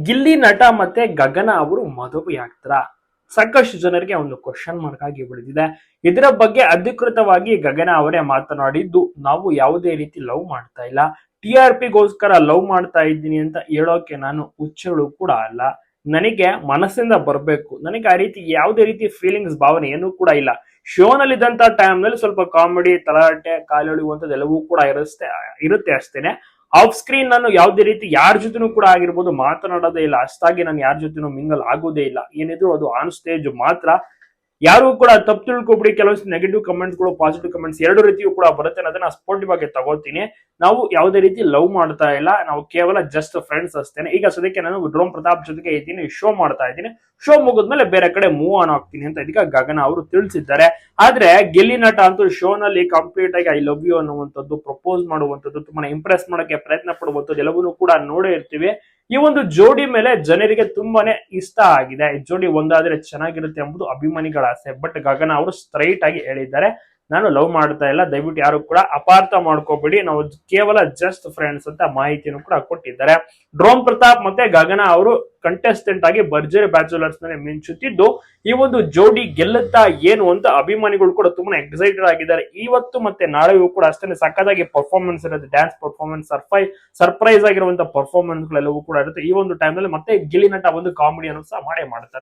ಗಿಲ್ಲಿ ನಟ ಮತ್ತೆ ಗಗನ ಅವರು ಮದುವೆ ಆಗ್ತಾರ? ಸಾಕಷ್ಟು ಜನರಿಗೆ ಒಂದು ಕ್ವಶನ್ ಮಾರ್ಕ್ ಆಗಿ ಬಿಡಿದಿದೆ. ಇದರ ಬಗ್ಗೆ ಅಧಿಕೃತವಾಗಿ ಗಗನ ಅವರೇ ಮಾತನಾಡಿದ್ದು, ನಾವು ಯಾವುದೇ ರೀತಿ ಲವ್ ಮಾಡ್ತಾ ಇಲ್ಲ, TRP ಗೋಸ್ಕರ ಲವ್ ಮಾಡ್ತಾ ಇದ್ದೀನಿ ಅಂತ ಹೇಳೋಕೆ ನಾನು ಹುಚ್ಚಳು ಕೂಡ ಅಲ್ಲ. ನನಗೆ ಮನಸ್ಸಿಂದ ಬರ್ಬೇಕು, ನನಗೆ ಆ ರೀತಿ ಯಾವುದೇ ರೀತಿ ಫೀಲಿಂಗ್ಸ್ ಭಾವನೆ ಏನೂ ಕೂಡ ಇಲ್ಲ. ಶೋನಲ್ಲಿದ್ದಂತ ಟೈಮ್ ನಲ್ಲಿ ಸ್ವಲ್ಪ ಕಾಮಿಡಿ, ತಲಾಟೆ, ಕಾಲೆಳೆಯುವಂತದ್ದೆಲ್ಲವೂ ಕೂಡ ಇರುತ್ತೆ ಅಷ್ಟೇನೆ. ಆಫ್ ಸ್ಕ್ರೀನ್ ನಾನು ಯಾವುದೇ ರೀತಿ ಯಾರ ಜೊತೆನೂ ಕೂಡ ಆಗಿರ್ಬೋದು ಮಾತನಾಡೋದೇ ಇಲ್ಲ. ಅಷ್ಟಾಗಿ ನಾನು ಯಾರ ಜೊತೆನೂ ಮಿಂಗಲ್ ಆಗೋದೇ ಇಲ್ಲ. ಏನಿದ್ರು ಅದು ಆನ್ ಸ್ಟೇಜ್ ಮಾತ್ರ. ಯಾರು ಕೂಡ ತಪ್ಪು ತಿಳ್ಕೊಬಿಡಿ, ಕೆಲವೊಂದು ನೆಗೆಟಿವ್ ಕಮೆಂಟ್ಸ್ಗಳು, ಪಾಸಿಟಿವ್ ಕಮೆಂಟ್ಸ್ ಎರಡು ರೀತಿಯೂ ಕೂಡ ಬರುತ್ತೆ. ಅದನ್ನ ಸ್ಪೋರ್ಟಿವ್ ಆಗಿ ತಗೋತೀನಿ. ನಾವು ಯಾವುದೇ ರೀತಿ ಲವ್ ಮಾಡ್ತಾ ಇಲ್ಲ, ನಾವು ಕೇವಲ ಜಸ್ಟ್ ಫ್ರೆಂಡ್ಸ್ ಅಷ್ಟೇನೆ. ಈಗ ಸದ್ಯಕ್ಕೆ ನಾನು ಡ್ರೋನ್ ಪ್ರತಾಪ್ ಜೊತೆಗೆ ಇದ್ದೀನಿ, ಶೋ ಮಾಡ್ತಾ ಇದ್ದೀನಿ. ಶೋ ಮುಗಿದ್ಮೇಲೆ ಬೇರೆ ಕಡೆ ಮೂವ್ ಆನ್ ಆಗ್ತೀನಿ ಅಂತ ಇದೀಗ ಗಗನ ಅವರು ತಿಳಿಸಿದ್ದಾರೆ. ಆದ್ರೆ ಗಿಲ್ಲಿ ನಟ ಅಂತೂ ಶೋ ನಲ್ಲಿ ಕಂಪ್ಲೀಟ್ ಆಗಿ ಐ ಲವ್ ಯು ಅನ್ನುವಂಥದ್ದು, ಪ್ರಪೋಸ್ ಮಾಡುವಂಥದ್ದು, ತುಂಬಾನೇ ಇಂಪ್ರೆಸ್ ಮಾಡಕ್ಕೆ ಪ್ರಯತ್ನ ಪಡುವಂಥದ್ದು ಎಲ್ಲವನ್ನೂ ಕೂಡ ನೋಡೇ ಇರ್ತೀವಿ. ಈ ಒಂದು ಜೋಡಿ ಮೇಲೆ ಜನರಿಗೆ ತುಂಬಾನೇ ಇಷ್ಟ ಆಗಿದೆ. ಈ ಜೋಡಿ ಒಂದಾದ್ರೆ ಚೆನ್ನಾಗಿರುತ್ತೆ ಎಂಬುದು ಅಭಿಮಾನಿಗಳ ಆಸೆ. ಬಟ್ ಗಗನ ಅವರು ಸ್ಟ್ರೈಟ್ ಆಗಿ ಹೇಳಿದ್ದಾರೆ, ನಾನು ಲವ್ ಮಾಡ್ತಾ ಇಲ್ಲ, ದಯವಿಟ್ಟು ಯಾರು ಕೂಡ ಅಪಾರ್ಥ ಮಾಡ್ಕೋಬೇಡಿ, ನಾವು ಕೇವಲ ಜಸ್ಟ್ ಫ್ರೆಂಡ್ಸ್ ಅಂತ ಮಾಹಿತಿಯನ್ನು ಕೂಡ ಕೊಟ್ಟಿದ್ದಾರೆ. ಡ್ರೋನ್ ಪ್ರತಾಪ್ ಮತ್ತೆ ಗಗನ ಅವರು ಕಂಟೆಸ್ಟೆಂಟ್ ಆಗಿ ಭರ್ಜರಿ ಬ್ಯಾಚುಲರ್ಸ್ ನಲ್ಲಿ ಮಿಂಚುತ್ತಿದ್ದು, ಈ ಒಂದು ಜೋಡಿ ಗೆಲ್ಲುತ್ತಾ ಏನು ಅಂತ ಅಭಿಮಾನಿಗಳು ಕೂಡ ತುಂಬಾ ಎಕ್ಸೈಟೆಡ್ ಆಗಿದ್ದಾರೆ. ಇವತ್ತು ಮತ್ತೆ ನಾಳೆಯೂ ಕೂಡ ಅಷ್ಟೇ ಸಕ್ಕತ್ತಾಗಿ ಪರ್ಫಾರ್ಮೆನ್ಸ್ ಇರುತ್ತೆ. ಡ್ಯಾನ್ಸ್ ಪರ್ಫಾರ್ಮೆನ್ಸ್, ಸರ್ಪ್ರೈಸ್ ಆಗಿರುವಂತಹ ಪರ್ಫಾರ್ಮೆನ್ಸ್ ಗಳೆಲ್ಲವೂ ಕೂಡ ಇರುತ್ತೆ. ಈ ಒಂದು ಟೈಮ್ ನಲ್ಲಿ ಮತ್ತೆ ಗಿಲ್ಲಿ ನಟ ಒಂದು ಕಾಮಿಡಿಯನ್ನು ಸಹ ಮಾಡೇ ಮಾಡ್ತಾರೆ.